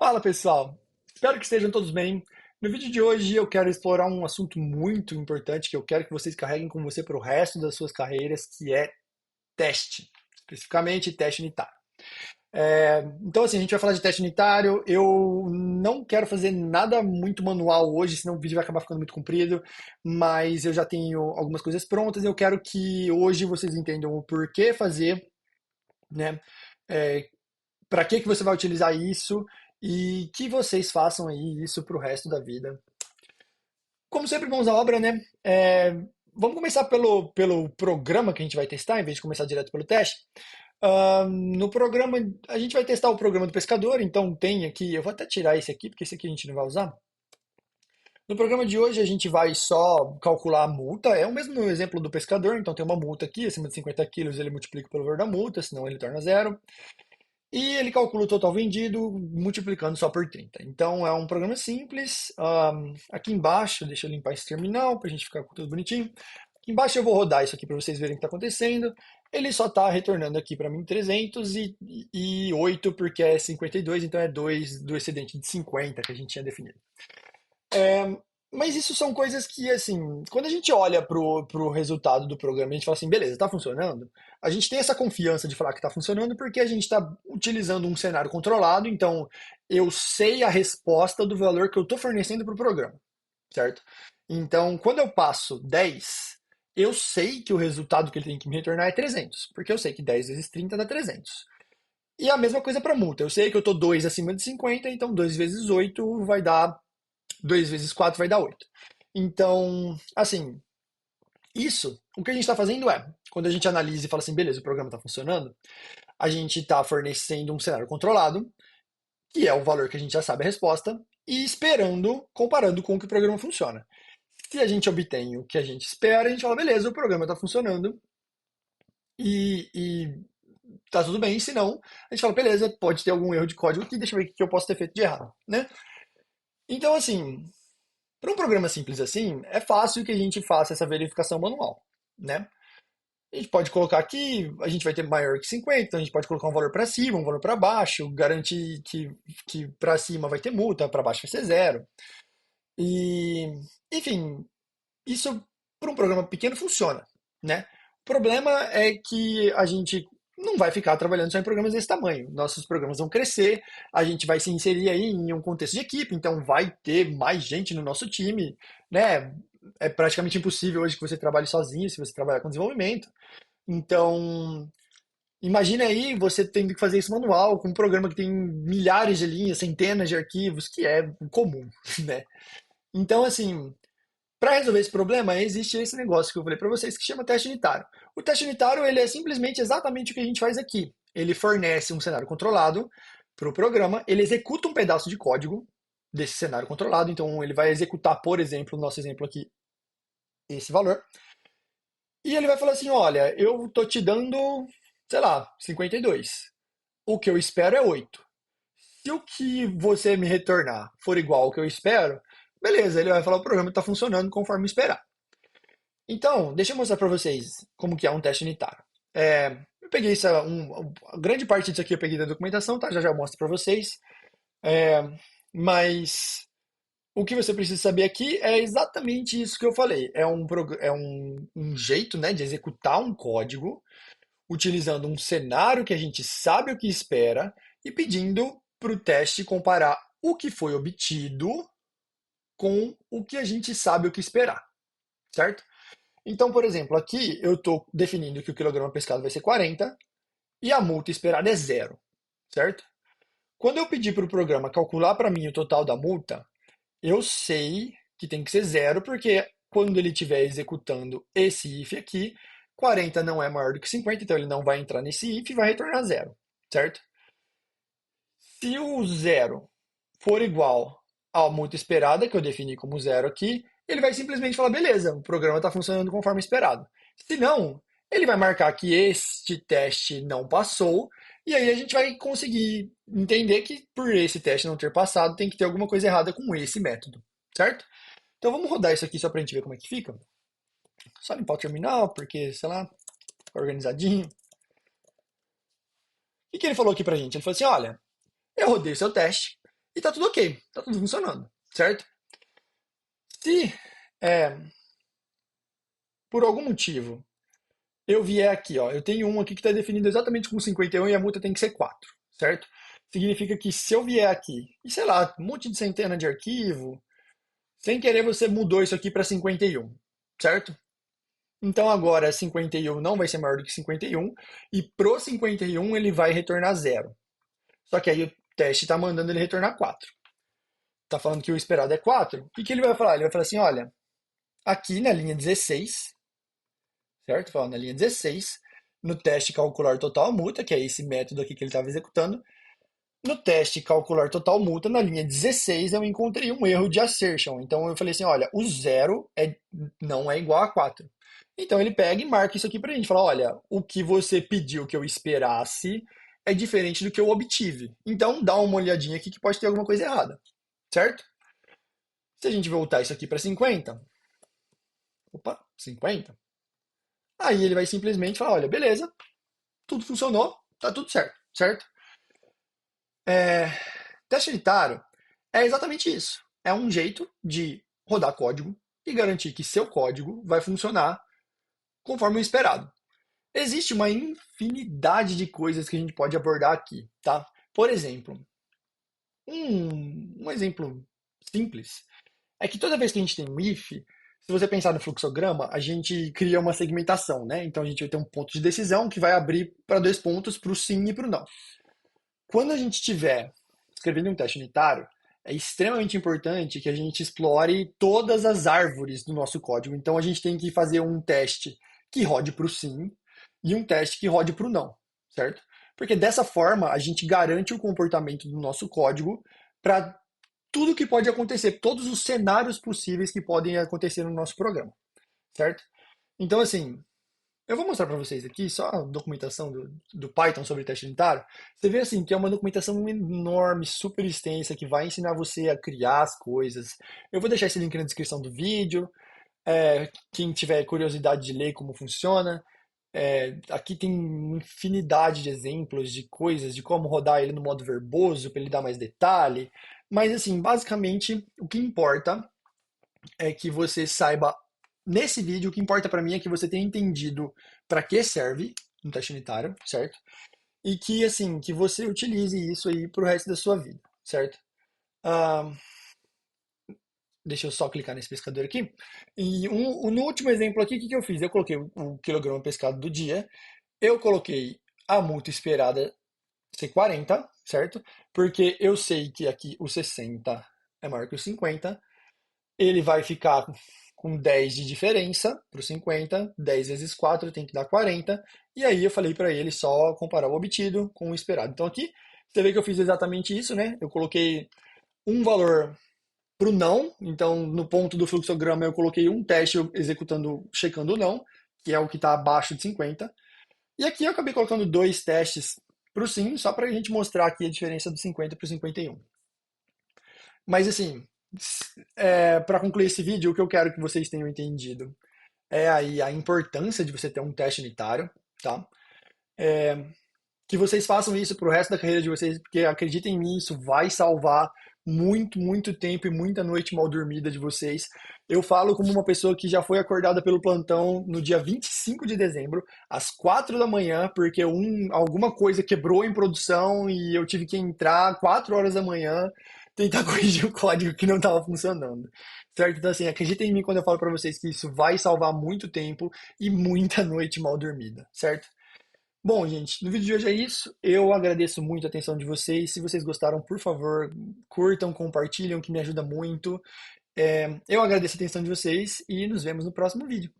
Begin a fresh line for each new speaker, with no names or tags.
Fala pessoal, espero que estejam todos bem. No vídeo de hoje eu quero explorar um assunto muito importante que eu quero que vocês carreguem com você para o resto das suas carreiras, que é teste, especificamente teste unitário. Então assim, a gente vai falar de teste unitário. Eu não quero fazer nada muito manual hoje, senão o vídeo vai acabar ficando muito comprido, mas eu já tenho algumas coisas prontas. Eu quero que hoje vocês entendam o porquê fazer, né? É, para que você vai utilizar isso e que vocês façam aí isso para o resto da vida. Como sempre, mãos à obra, né? Vamos começar pelo programa que a gente vai testar, em vez de começar direto pelo teste. No programa, a gente vai testar o programa do pescador, então tem aqui, eu vou até tirar esse aqui, porque esse aqui a gente não vai usar. No programa de hoje a gente vai só calcular a multa, é o mesmo exemplo do pescador, então tem uma multa aqui, acima de 50 quilos ele multiplica pelo valor da multa, senão ele torna zero. E ele calcula o total vendido multiplicando só por 30. Então é um programa simples. Aqui embaixo, deixa eu limpar esse terminal para a gente ficar com tudo bonitinho. Aqui embaixo eu vou rodar isso aqui para vocês verem o que está acontecendo. Ele só está retornando aqui para mim 308 porque é 52, então é 2 do excedente de 50 que a gente tinha definido. Mas isso são coisas que, assim, quando a gente olha pro resultado do programa, a gente fala assim, beleza, tá funcionando. A gente tem essa confiança de falar que tá funcionando porque a gente está utilizando um cenário controlado, então eu sei a resposta do valor que eu tô fornecendo pro programa, certo? Então, quando eu passo 10, eu sei que o resultado que ele tem que me retornar é 300, porque eu sei que 10 vezes 30 dá 300. E a mesma coisa para multa. Eu sei que eu tô 2 acima de 50, então 2 vezes 8 vai dar 2 vezes 4 vai dar 8. Então, assim, isso, o que a gente está fazendo é, quando a gente analisa e fala assim, beleza, o programa está funcionando, a gente está fornecendo um cenário controlado, que é o valor que a gente já sabe a resposta, e esperando, comparando com o que o programa funciona. Se a gente obtém o que a gente espera, a gente fala, beleza, o programa está funcionando e tá tudo bem. Se não, a gente fala, beleza, pode ter algum erro de código aqui, deixa eu ver o que eu posso ter feito de errado, né? Então, assim, para um programa simples assim, é fácil que a gente faça essa verificação manual, né? A gente pode colocar aqui, a gente vai ter maior que 50, então a gente pode colocar um valor para cima, um valor para baixo, garantir que para cima vai ter multa, para baixo vai ser zero. E, enfim, isso para um programa pequeno funciona, né? O problema é que a gente não vai ficar trabalhando só em programas desse tamanho. Nossos programas vão crescer, a gente vai se inserir aí em um contexto de equipe, então vai ter mais gente no nosso time, né? É praticamente impossível hoje que você trabalhe sozinho se você trabalhar com desenvolvimento. Então, imagine aí você tendo que fazer isso manual, com um programa que tem milhares de linhas, centenas de arquivos, que é comum, né? Então, assim, para resolver esse problema, existe esse negócio que eu falei para vocês que chama teste unitário. O teste unitário ele é simplesmente exatamente o que a gente faz aqui. Ele fornece um cenário controlado para o programa, ele executa um pedaço de código desse cenário controlado, então ele vai executar, por exemplo, no nosso exemplo aqui, esse valor, e ele vai falar assim, olha, eu tô te dando, sei lá, 52. O que eu espero é 8. Se o que você me retornar for igual ao que eu espero, beleza, ele vai falar o programa está funcionando conforme esperar. Então, deixa eu mostrar para vocês como que é um teste unitário. Eu peguei a grande parte disso aqui eu peguei da documentação, tá? Já já eu mostro para vocês. É, mas o que você precisa saber aqui é exatamente isso que eu falei. É um jeito, né, de executar um código utilizando um cenário que a gente sabe o que espera e pedindo para o teste comparar o que foi obtido com o que a gente sabe o que esperar, certo? Então, por exemplo, aqui eu estou definindo que o quilograma pescado vai ser 40 e a multa esperada é zero, certo? Quando eu pedir para o programa calcular para mim o total da multa, eu sei que tem que ser zero, porque quando ele estiver executando esse if aqui, 40 não é maior do que 50, então ele não vai entrar nesse if e vai retornar zero, certo? Se o zero for igual à multa esperada, que eu defini como zero aqui, ele vai simplesmente falar, beleza, o programa está funcionando conforme esperado. Se não, ele vai marcar que este teste não passou, e aí a gente vai conseguir entender que por esse teste não ter passado, tem que ter alguma coisa errada com esse método, certo? Então vamos rodar isso aqui só para a gente ver como é que fica. Só limpar o terminal, porque, sei lá, fica organizadinho. O que ele falou aqui pra gente? Ele falou assim, olha, eu rodei o seu teste, e tá tudo ok, tá tudo funcionando, certo? Se é, por algum motivo eu vier aqui, ó, eu tenho um aqui que está definido exatamente com 51 e a multa tem que ser 4, certo? Significa que se eu vier aqui, e sei lá, um monte de centena de arquivo, sem querer você mudou isso aqui para 51, certo? Então agora 51 não vai ser maior do que 51 e pro 51 ele vai retornar zero. Só que aí o teste está mandando ele retornar 4. Está falando que o esperado é 4. O que ele vai falar? Ele vai falar assim, olha, aqui na linha 16, certo? Falando na linha 16, no teste calcular total multa, que é esse método aqui que ele estava executando, no teste calcular total multa, na linha 16, eu encontrei um erro de assertion. Então eu falei assim, olha, o zero não é igual a 4. Então ele pega e marca isso aqui pra gente. Fala, olha, o que você pediu que eu esperasse é diferente do que eu obtive. Então dá uma olhadinha aqui que pode ter alguma coisa errada, certo? Se a gente voltar isso aqui para 50, opa, 50, aí ele vai simplesmente falar, olha, beleza, tudo funcionou, tá tudo certo, certo? É, teste unitário é exatamente isso. É um jeito de rodar código e garantir que seu código vai funcionar conforme o esperado. Existe uma infinidade de coisas que a gente pode abordar aqui, tá? Por exemplo, um exemplo simples é que toda vez que a gente tem um if, se você pensar no fluxograma, a gente cria uma segmentação, né? Então a gente vai ter um ponto de decisão que vai abrir para dois pontos, para o sim e para o não. Quando a gente estiver escrevendo um teste unitário, é extremamente importante que a gente explore todas as árvores do nosso código. Então a gente tem que fazer um teste que rode para o sim e um teste que rode para o não, certo? Porque dessa forma a gente garante o comportamento do nosso código para tudo que pode acontecer, todos os cenários possíveis que podem acontecer no nosso programa, certo? Então, assim, eu vou mostrar para vocês aqui só a documentação do Python sobre teste unitário. Você vê assim que é uma documentação enorme, super extensa, que vai ensinar você a criar as coisas. Eu vou deixar esse link na descrição do vídeo. Quem tiver curiosidade de ler como funciona. Aqui tem infinidade de exemplos de coisas, de como rodar ele no modo verboso, para ele dar mais detalhe. Mas assim, basicamente, o que importa é que você saiba, nesse vídeo, o que importa para mim é que você tenha entendido para que serve um teste unitário, certo? E que, assim, que você utilize isso aí pro resto da sua vida, certo? Ah, deixa eu só clicar nesse pescador aqui. E no último exemplo aqui, o que que eu fiz? Eu coloquei o quilograma pescado do dia, eu coloquei a multa esperada ser 40, certo? Porque eu sei que aqui o 60 é maior que o 50, ele vai ficar com 10 de diferença para o 50, 10 vezes 4 tem que dar 40, e aí eu falei para ele só comparar o obtido com o esperado. Então aqui você vê que eu fiz exatamente isso, né? Eu coloquei um valor para o não, então no ponto do fluxograma eu coloquei um teste executando, checando o não, que é o que está abaixo de 50, e aqui eu acabei colocando dois testes para o sim, só para a gente mostrar aqui a diferença do 50 para o 51. Mas assim, para concluir esse vídeo, o que eu quero que vocês tenham entendido é aí a importância de você ter um teste unitário, tá? Que vocês façam isso pro resto da carreira de vocês, porque acreditem em mim, isso vai salvar muito, muito tempo e muita noite mal dormida de vocês. Eu falo como uma pessoa que já foi acordada pelo plantão no dia 25 de dezembro, às 4 da manhã, porque alguma coisa quebrou em produção e eu tive que entrar 4 horas da manhã tentar corrigir o código que não estava funcionando. Certo? Então, assim, acreditem em mim quando eu falo para vocês que isso vai salvar muito tempo e muita noite mal dormida, certo? Bom, gente, no vídeo de hoje é isso. Eu agradeço muito a atenção de vocês. Se vocês gostaram, por favor, curtam, compartilham, que me ajuda muito. Eu agradeço a atenção de vocês e nos vemos no próximo vídeo.